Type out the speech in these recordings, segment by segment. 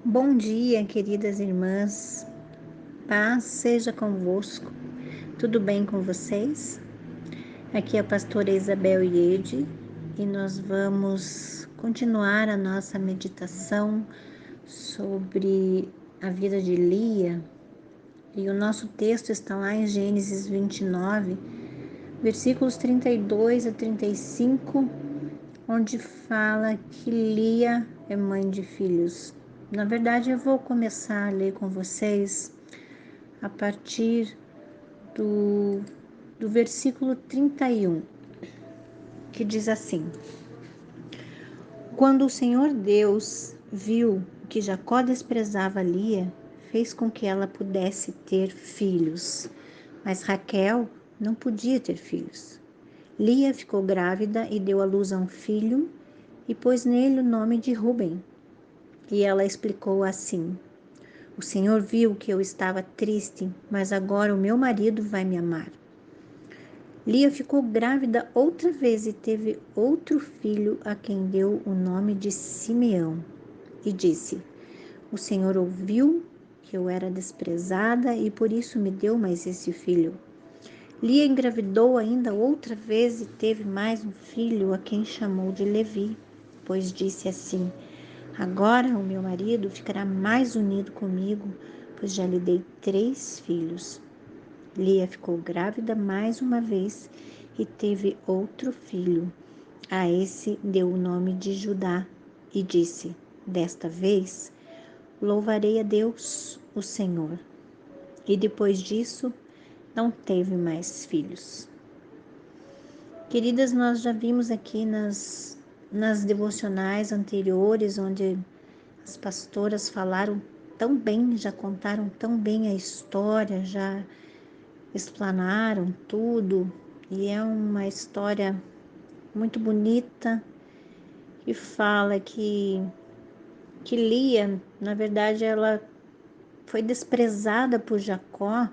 Bom dia, queridas irmãs. Paz seja convosco. Tudo bem com vocês? Aqui é a pastora Isabel Iede e nós vamos continuar a nossa meditação sobre a vida de Lia. E o nosso texto está lá em Gênesis 29, versículos 32 a 35, onde fala que Lia é mãe de filhos. Na verdade, eu vou começar a ler com vocês a partir do versículo 31, que diz assim: Quando o Senhor Deus viu que Jacó desprezava Lia, fez com que ela pudesse ter filhos, mas Raquel não podia ter filhos. Lia ficou grávida e deu à luz a um filho e pôs nele o nome de Ruben. E ela explicou assim: O Senhor viu que eu estava triste, mas agora o meu marido vai me amar. Lia ficou grávida outra vez e teve outro filho, a quem deu o nome de Simeão. E disse: O Senhor ouviu que eu era desprezada e por isso me deu mais esse filho. Lia engravidou ainda outra vez e teve mais um filho, a quem chamou de Levi, pois disse assim: Agora o meu marido ficará mais unido comigo, pois já lhe dei 3 filhos. Lia ficou grávida mais uma vez e teve outro filho. A esse deu o nome de Judá e disse: Desta vez louvarei a Deus, o Senhor. E depois disso não teve mais filhos. Queridas, nós já vimos aqui nas devocionais anteriores, onde as pastoras falaram tão bem, já contaram tão bem a história, já explanaram tudo, e é uma história muito bonita que fala que Lia, na verdade, ela foi desprezada por Jacó,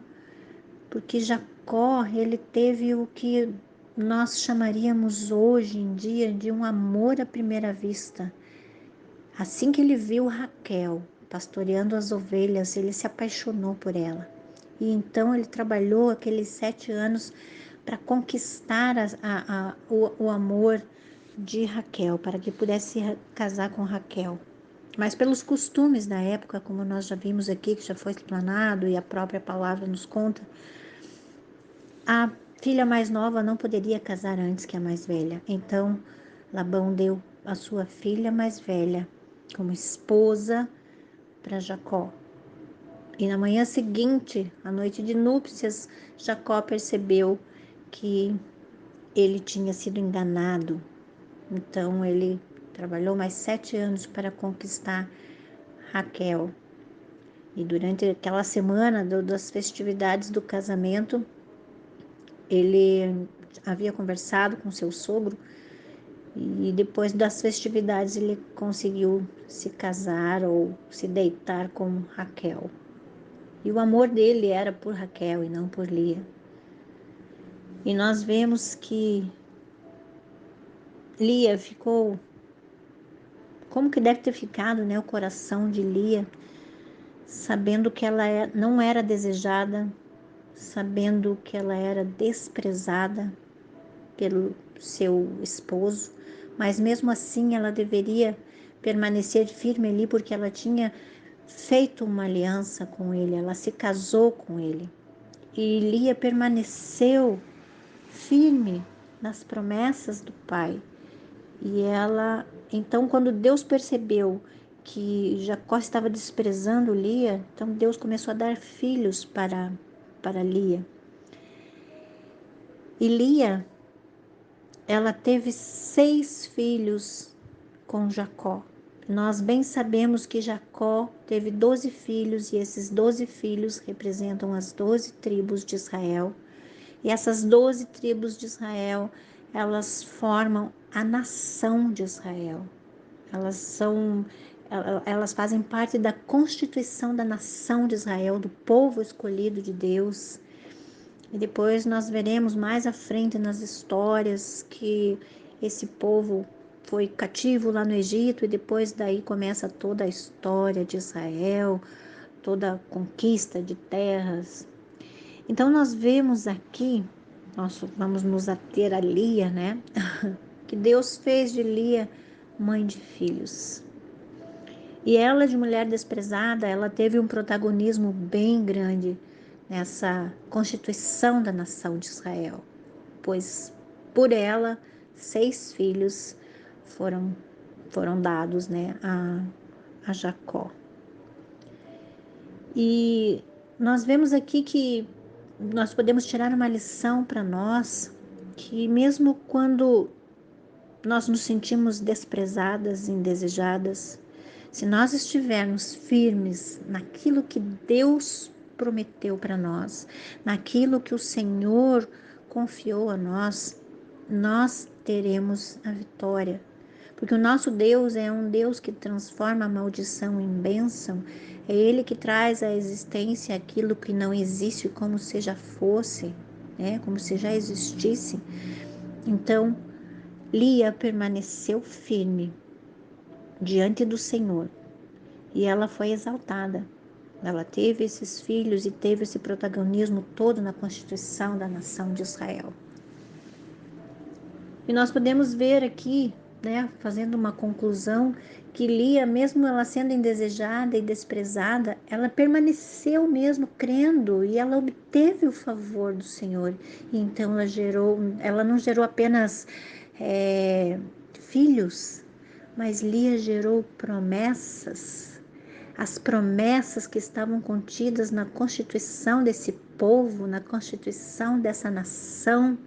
porque Jacó, ele teve o que nós chamaríamos hoje em dia de um amor à primeira vista. Assim que ele viu Raquel pastoreando as ovelhas, ele se apaixonou por ela. E então ele trabalhou aqueles 7 anos para conquistar o amor de Raquel, para que pudesse casar com Raquel. Mas pelos costumes da época, como nós já vimos aqui, que já foi explanado e a própria palavra nos conta, a filha mais nova não poderia casar antes que a mais velha. Então, Labão deu a sua filha mais velha como esposa para Jacó. E na manhã seguinte, à noite de núpcias, Jacó percebeu que ele tinha sido enganado. Então ele trabalhou mais 7 anos para conquistar Raquel. E durante aquela semana das festividades do casamento, ele havia conversado com seu sogro e depois das festividades ele conseguiu se casar ou se deitar com Raquel. E o amor dele era por Raquel e não por Lia. E nós vemos que Lia ficou, como que deve ter ficado, né, o coração de Lia, sabendo que ela não era desejada, sabendo que ela era desprezada pelo seu esposo, mas mesmo assim ela deveria permanecer firme ali porque ela tinha feito uma aliança com ele, ela se casou com ele. E Lia permaneceu firme nas promessas do Pai. E ela, então, quando Deus percebeu que Jacó estava desprezando Lia, então Deus começou a dar filhos para Lia. E Lia, ela teve 6 filhos com Jacó. Nós bem sabemos que Jacó teve 12 filhos e esses 12 filhos representam as 12 tribos de Israel. E essas 12 tribos de Israel, elas formam a nação de Israel. Elas fazem parte da constituição da nação de Israel, do povo escolhido de Deus. E depois nós veremos mais à frente nas histórias que esse povo foi cativo lá no Egito e depois daí começa toda a história de Israel, toda a conquista de terras. Então nós vemos aqui, nós vamos nos ater a Lia, né? Que Deus fez de Lia mãe de filhos. E ela, de mulher desprezada, ela teve um protagonismo bem grande nessa constituição da nação de Israel, pois por ela 6 filhos foram dados, né, a Jacó. E nós vemos aqui que nós podemos tirar uma lição para nós, que mesmo quando nós nos sentimos desprezadas, indesejadas, se nós estivermos firmes naquilo que Deus prometeu para nós, naquilo que o Senhor confiou a nós, nós teremos a vitória. Porque o nosso Deus é um Deus que transforma a maldição em bênção, é Ele que traz à existência aquilo que não existe como se já fosse, né? Como se já existisse. Então, Lia permaneceu firme diante do Senhor e ela foi exaltada. Ela teve esses filhos e teve esse protagonismo todo na constituição da nação de Israel. E nós podemos ver aqui, né, fazendo uma conclusão, que Lia, mesmo ela sendo indesejada e desprezada, ela permaneceu mesmo crendo e ela obteve o favor do Senhor. E então ela não gerou apenas filhos, mas Lia gerou promessas. As promessas que estavam contidas na constituição desse povo, na constituição dessa nação.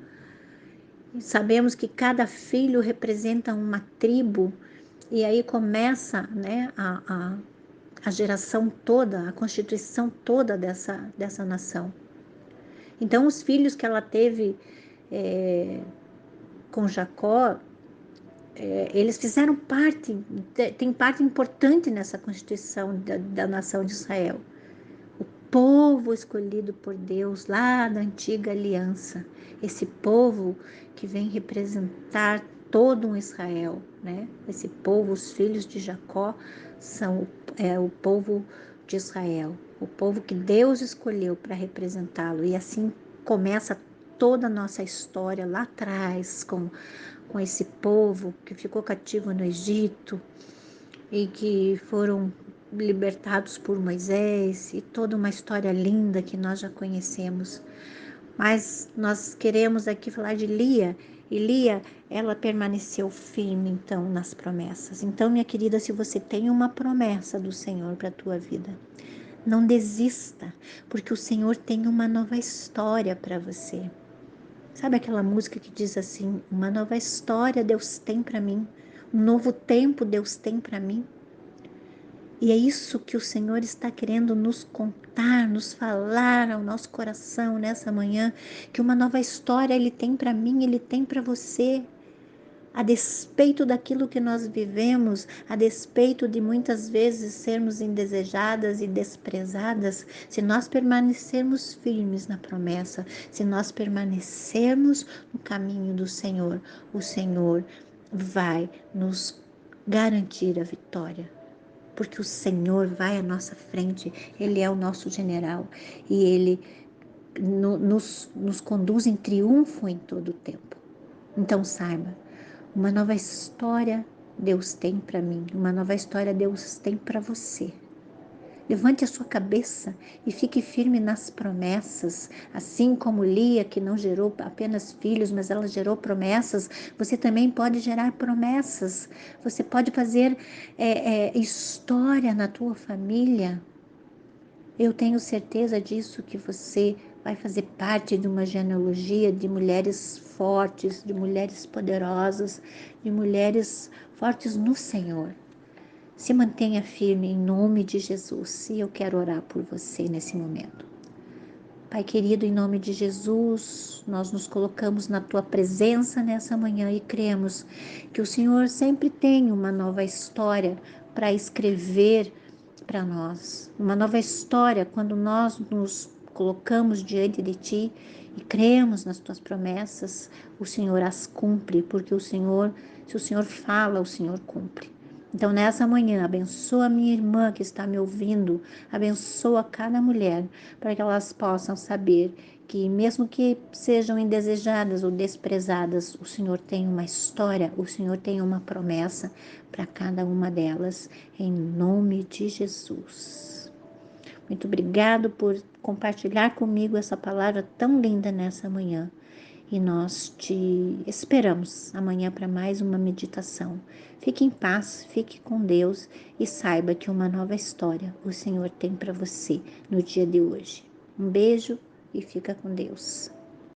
Sabemos que cada filho representa uma tribo, e aí começa, né, a geração toda, a constituição toda dessa nação. Então, os filhos que ela teve com Jacó, eles fizeram parte, tem parte importante nessa constituição da nação de Israel. O povo escolhido por Deus lá da antiga aliança, esse povo que vem representar todo um Israel, né? Esse povo, os filhos de Jacó, são o povo de Israel, o povo que Deus escolheu para representá-lo. E assim começa toda a nossa história lá atrás, com esse povo que ficou cativo no Egito e que foram libertados por Moisés, e toda uma história linda que nós já conhecemos. Mas nós queremos aqui falar de Lia, e Lia, ela permaneceu firme então nas promessas. Então, minha querida, se você tem uma promessa do Senhor para a tua vida, não desista, porque o Senhor tem uma nova história para você. Sabe aquela música que diz assim: uma nova história Deus tem para mim, um novo tempo Deus tem para mim? E é isso que o Senhor está querendo nos contar, nos falar ao nosso coração nessa manhã, que uma nova história Ele tem para mim, Ele tem para você. A despeito daquilo que nós vivemos, a despeito de muitas vezes sermos indesejadas e desprezadas, se nós permanecermos firmes na promessa, se nós permanecermos no caminho do Senhor, o Senhor vai nos garantir a vitória. Porque o Senhor vai à nossa frente, Ele é o nosso general e Ele nos conduz em triunfo em todo o tempo. Então saiba, uma nova história Deus tem para mim, uma nova história Deus tem para você. Levante a sua cabeça e fique firme nas promessas. Assim como Lia, que não gerou apenas filhos, mas ela gerou promessas, você também pode gerar promessas. Você pode fazer história na tua família. Eu tenho certeza disso, que você vai fazer parte de uma genealogia de mulheres fortes, de mulheres poderosas, de mulheres fortes no Senhor. Se mantenha firme em nome de Jesus, e eu quero orar por você nesse momento. Pai querido, em nome de Jesus, nós nos colocamos na Tua presença nessa manhã e cremos que o Senhor sempre tem uma nova história para escrever para nós. Uma nova história quando nós nos colocamos diante de Ti e cremos nas Tuas promessas, o Senhor as cumpre, porque o Senhor Se o Senhor fala, o Senhor cumpre. Então, nessa manhã, abençoa a minha irmã que está me ouvindo, abençoa cada mulher, para que elas possam saber que, mesmo que sejam indesejadas ou desprezadas, o Senhor tem uma história, o Senhor tem uma promessa para cada uma delas, em nome de Jesus. Muito obrigado por compartilhar comigo essa palavra tão linda nessa manhã. E nós te esperamos amanhã para mais uma meditação. Fique em paz, fique com Deus e saiba que uma nova história o Senhor tem para você no dia de hoje. Um beijo e fica com Deus.